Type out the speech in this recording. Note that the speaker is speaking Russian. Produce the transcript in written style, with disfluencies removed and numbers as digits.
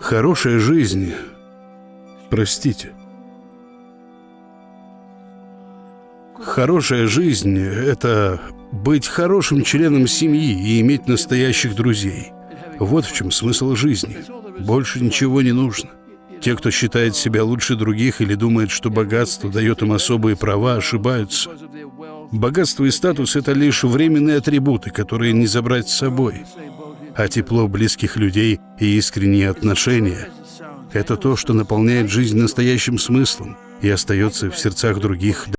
Хорошая жизнь... Простите. Хорошая жизнь — это быть хорошим членом семьи и иметь настоящих друзей. Вот в чем смысл жизни. Больше ничего не нужно. Те, кто считает себя лучше других или думает, что богатство дает им особые права, ошибаются. Богатство и статус — это лишь временные атрибуты, которые не забрать с собой. А тепло близких людей и искренние отношения — это то, что наполняет жизнь настоящим смыслом и остается в сердцах других